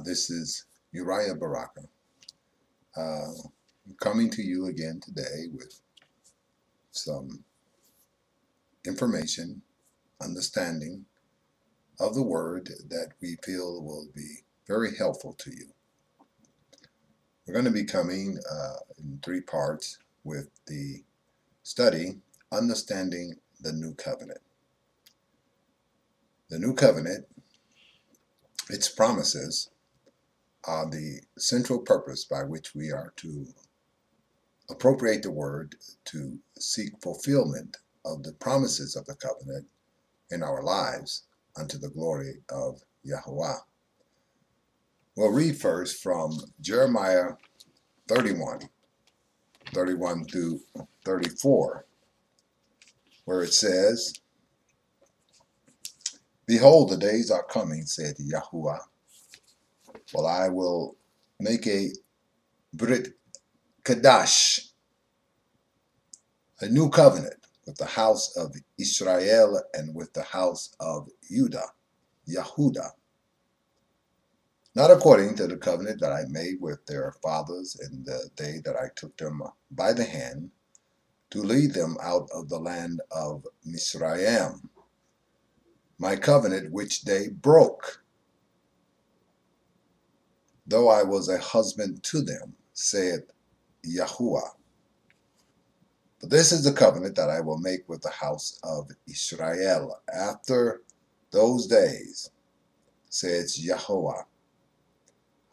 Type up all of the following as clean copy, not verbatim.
This is Uriyah Baraka coming to you again today with some information, understanding of the word that we feel will be very helpful to you. We're going to be coming in three parts with the study, Understanding the New Covenant. The New Covenant, its promises, are the central purpose by which we are to appropriate the word to seek fulfillment of the promises of the covenant in our lives unto the glory of Yahweh. We'll read first from Jeremiah 31 through 34, where it says, Behold, the days are coming, said Yahuwah, well, I will make a Brit Kadash, a new covenant with the house of Israel and with the house of Yahudah, not according to the covenant that I made with their fathers in the day that I took them by the hand to lead them out of the land of Mizraim, my covenant which they broke, though I was a husband to them, saith Yahuwah. But this is the covenant that I will make with the house of Israel after those days, says Yahuwah.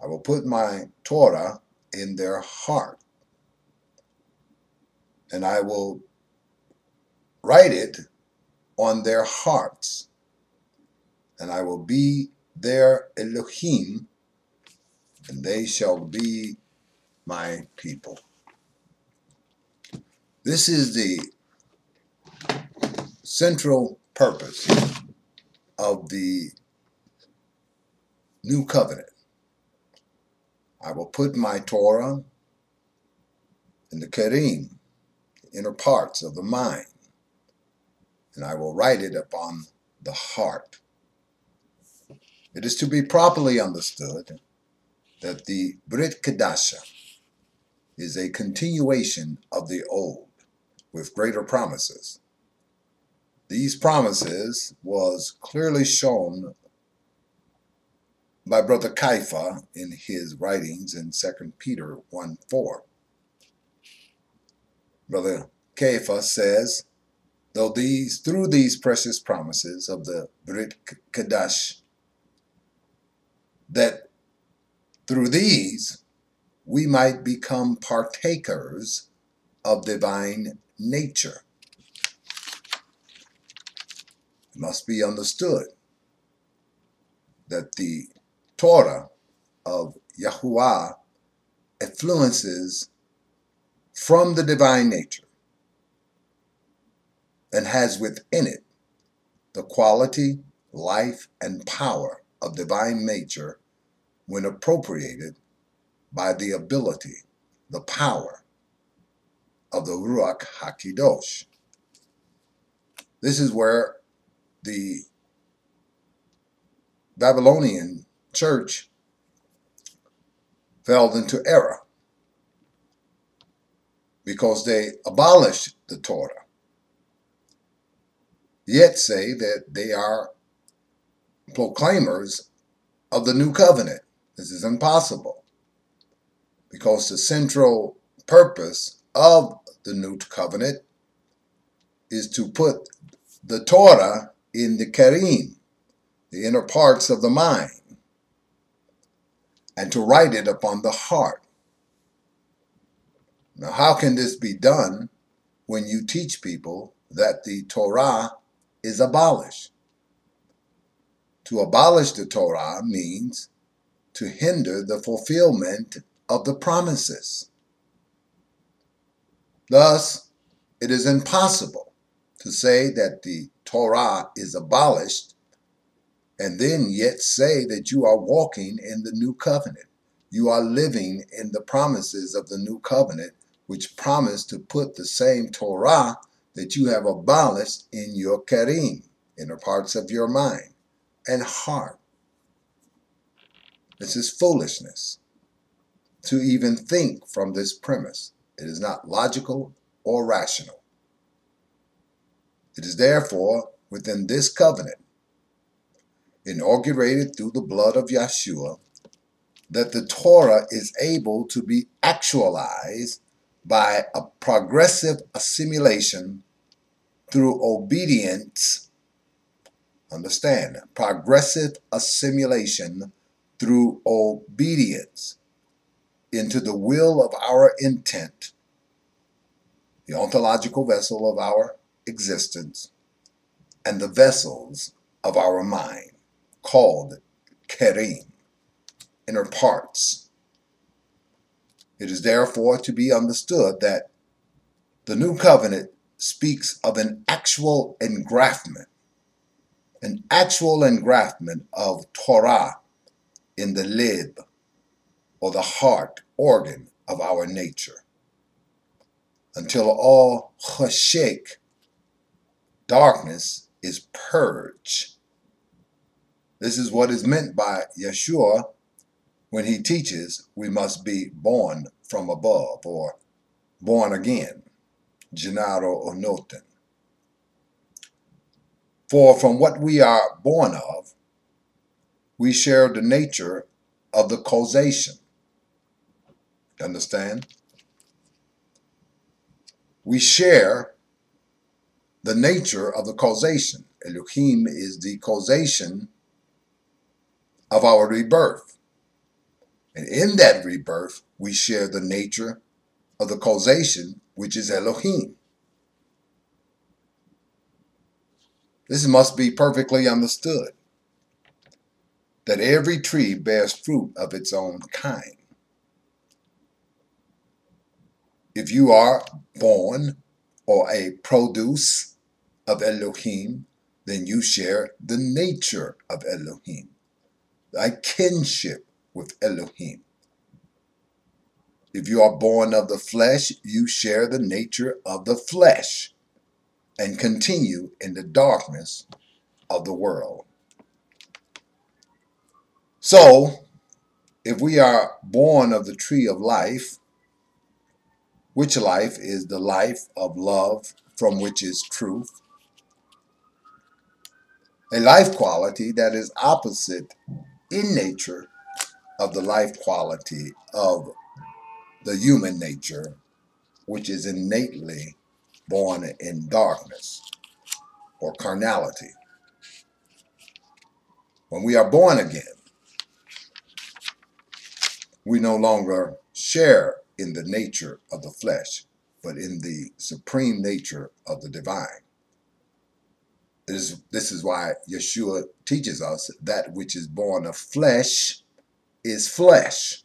I will put my Torah in their heart, and I will write it on their hearts, and I will be their Elohim, and they shall be my people. This is the central purpose of the new covenant. I will put my Torah in the Kerim, the inner parts of the mind, and I will write it upon the heart. It is to be properly understood that the Brit Kadasha is a continuation of the old with greater promises. These promises was clearly shown by Brother Kaifa in his writings in 2 Peter 1:4. Brother Kaifa says, through these precious promises of the Brit Kadash, that through these we might become partakers of divine nature. It must be understood that the Torah of Yahuwah influences from the divine nature and has within it the quality, life, and power of divine nature when appropriated by the ability, the power of the Ruach HaKadosh. This is where the Babylonian church fell into error because they abolished the Torah, yet say that they are proclaimers of the new covenant. This is impossible because the central purpose of the new covenant is to put the Torah in the Kerim, the inner parts of the mind, and to write it upon the heart. Now, how can this be done when you teach people that the Torah is abolished? To abolish the Torah means to hinder the fulfillment of the promises. Thus, it is impossible to say that the Torah is abolished and then yet say that you are walking in the new covenant. You are living in the promises of the new covenant, which promise to put the same Torah that you have abolished in your Kerim, inner parts of your mind and heart. This is foolishness to even think from this premise. It is not logical or rational. It is therefore within this covenant, inaugurated through the blood of Yeshua, that the Torah is able to be actualized by a progressive assimilation through obedience. Understand, progressive assimilation through obedience into the will of our intent, the ontological vessel of our existence, and the vessels of our mind, called kerim, inner parts. It is therefore to be understood that the new covenant speaks of an actual engraftment of Torah in the lib, or the heart organ of our nature, until all cheshek, darkness, is purged. This is what is meant by Yeshua when he teaches we must be born from above, or born again, Gennaro Onoten. For from what we are born of, we share the nature of the causation. Understand? We share the nature of the causation. Elohim is the causation of our rebirth. And in that rebirth, we share the nature of the causation, which is Elohim. This must be perfectly understood, that every tree bears fruit of its own kind. If you are born or a produce of Elohim, then you share the nature of Elohim, thy kinship with Elohim. If you are born of the flesh, you share the nature of the flesh and continue in the darkness of the world. So, if we are born of the tree of life, which life is the life of love, from which is truth, a life quality that is opposite in nature of the life quality of the human nature, which is innately born in darkness or carnality. When we are born again, we no longer share in the nature of the flesh, but in the supreme nature of the divine. This is why Yeshua teaches us that which is born of flesh is flesh.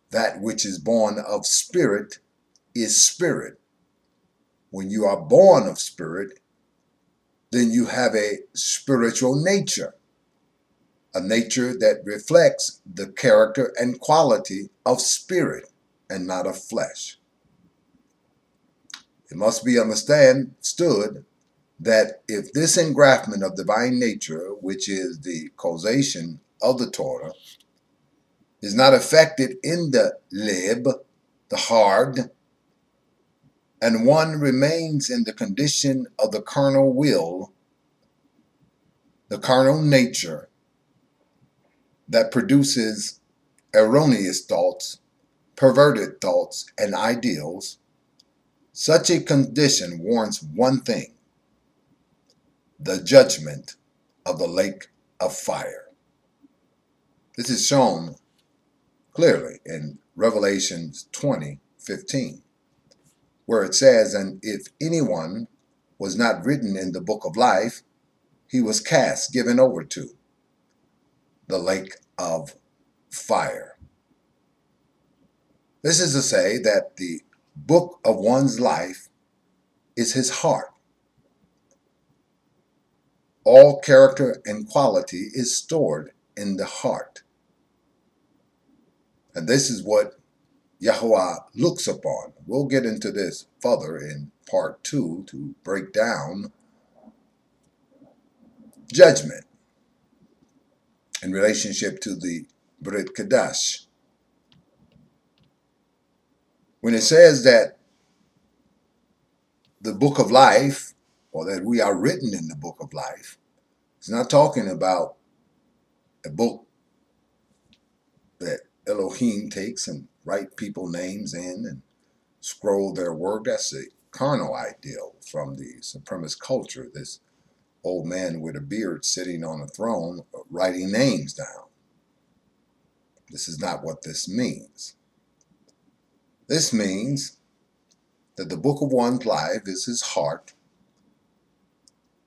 That which is born of spirit is spirit. When you are born of spirit, then you have a spiritual nature, a nature that reflects the character and quality of spirit and not of flesh. It must be understood that if this engraftment of divine nature, which is the causation of the Torah, is not affected in the lib, the heart, and one remains in the condition of the carnal will, the carnal nature that produces erroneous thoughts, perverted thoughts, and ideals, such a condition warrants one thing: the judgment of the lake of fire. This is shown clearly in Revelation 20:15, where it says, "And if anyone was not written in the book of life, he was given over to the lake of fire." This is to say that the book of one's life is his heart. All character and quality is stored in the heart. And this is what Yahweh looks upon. We'll get into this further in part 2 to break down judgment in relationship to the Brit Kadash. When it says that the book of life, or that we are written in the book of life, it's not talking about a book that Elohim takes and write people names in and scroll their work. That's a carnal ideal from the supremacist culture. This old man with a beard sitting on a throne writing names down. This is not what this means. This means that the book of one's life is his heart,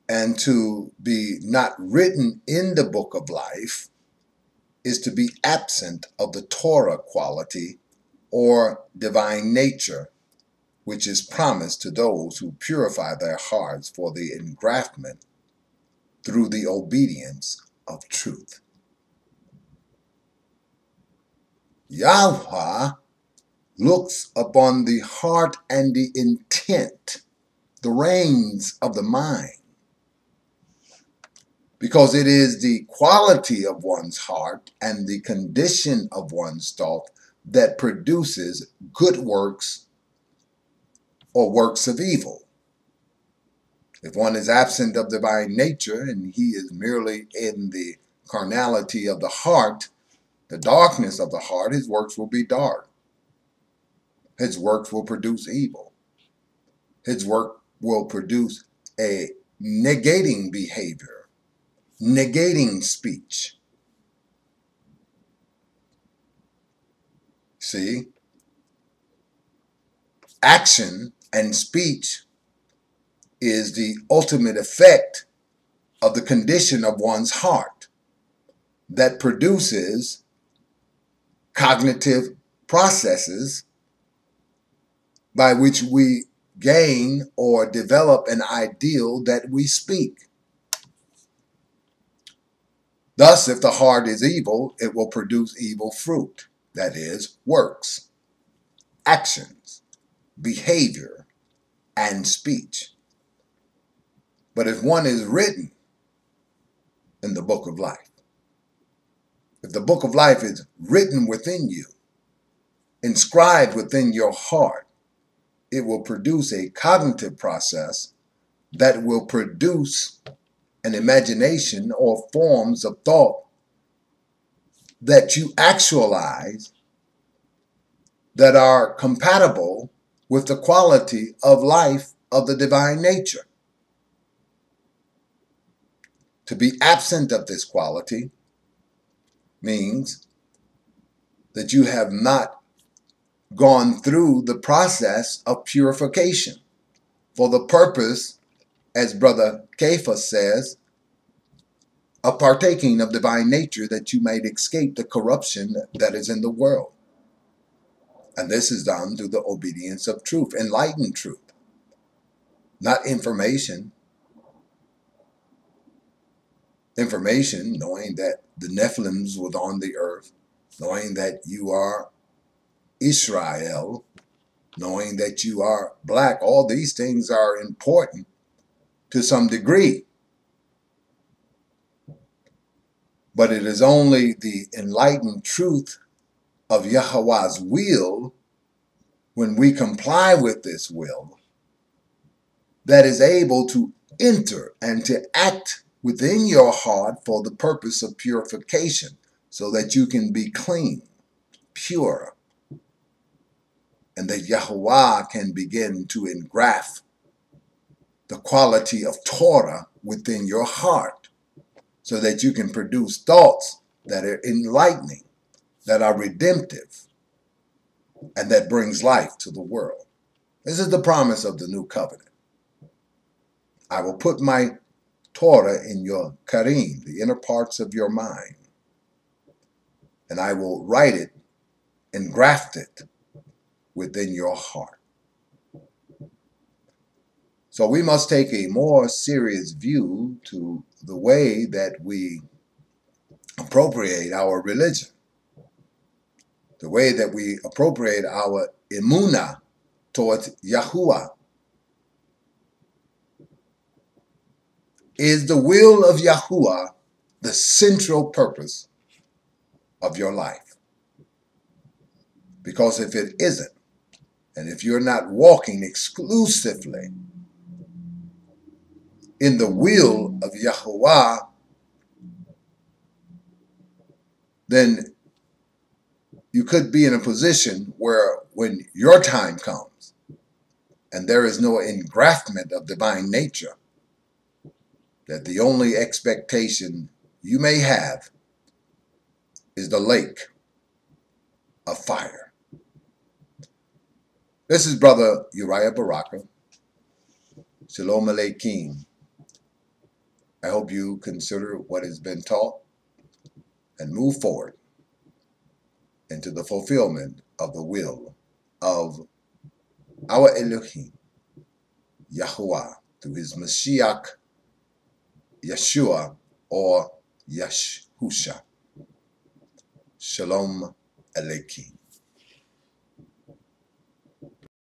and to be not written in the book of life is to be absent of the Torah quality or divine nature, which is promised to those who purify their hearts for the engraftment through the obedience of truth. Yahweh looks upon the heart and the intent, the reins of the mind, because it is the quality of one's heart and the condition of one's thought that produces good works or works of evil. If one is absent of divine nature and he is merely in the carnality of the heart, the darkness of the heart, his works will be dark. His works will produce evil. His work will produce a negating behavior, negating speech. See? Action and speech is the ultimate effect of the condition of one's heart that produces cognitive processes by which we gain or develop an ideal that we speak. Thus, if the heart is evil, it will produce evil fruit, that is, works, actions, behavior, and speech. But if one is written in the book of life, if the book of life is written within you, inscribed within your heart, it will produce a cognitive process that will produce an imagination or forms of thought that you actualize that are compatible with the quality of life of the divine nature. To be absent of this quality means that you have not gone through the process of purification for the purpose, as Brother Kepha says, of partaking of divine nature, that you might escape the corruption that is in the world. And this is done through the obedience of truth, enlightened truth, not information. Information, knowing that the Nephilims was on the earth, knowing that you are Israel, knowing that you are black. All these things are important to some degree. But it is only the enlightened truth of Yahweh's will, when we comply with this will, that is able to enter and to act within your heart for the purpose of purification, so that you can be clean, pure, and that Yahweh can begin to engraft the quality of Torah within your heart, so that you can produce thoughts that are enlightening, that are redemptive, and that brings life to the world. This is the promise of the new covenant. I will put my Torah in your karim, the inner parts of your mind, and I will write it and graft it within your heart. So we must take a more serious view to the way that we appropriate our religion, the way that we appropriate our emunah towards Yahuwah. Is the will of Yahuwah the central purpose of your life. Because if it isn't, and if you're not walking exclusively in the will of Yahuwah, then you could be in a position where when your time comes and there is no engraftment of divine nature, that the only expectation you may have is the lake of fire. This is Brother Uriyah Baraka. Shalom Aleichem. I hope you consider what has been taught and move forward into the fulfillment of the will of our Elohim, Yahuwah, through his Mashiach, Yeshua, or Yeshusha. Shalom Aleichem.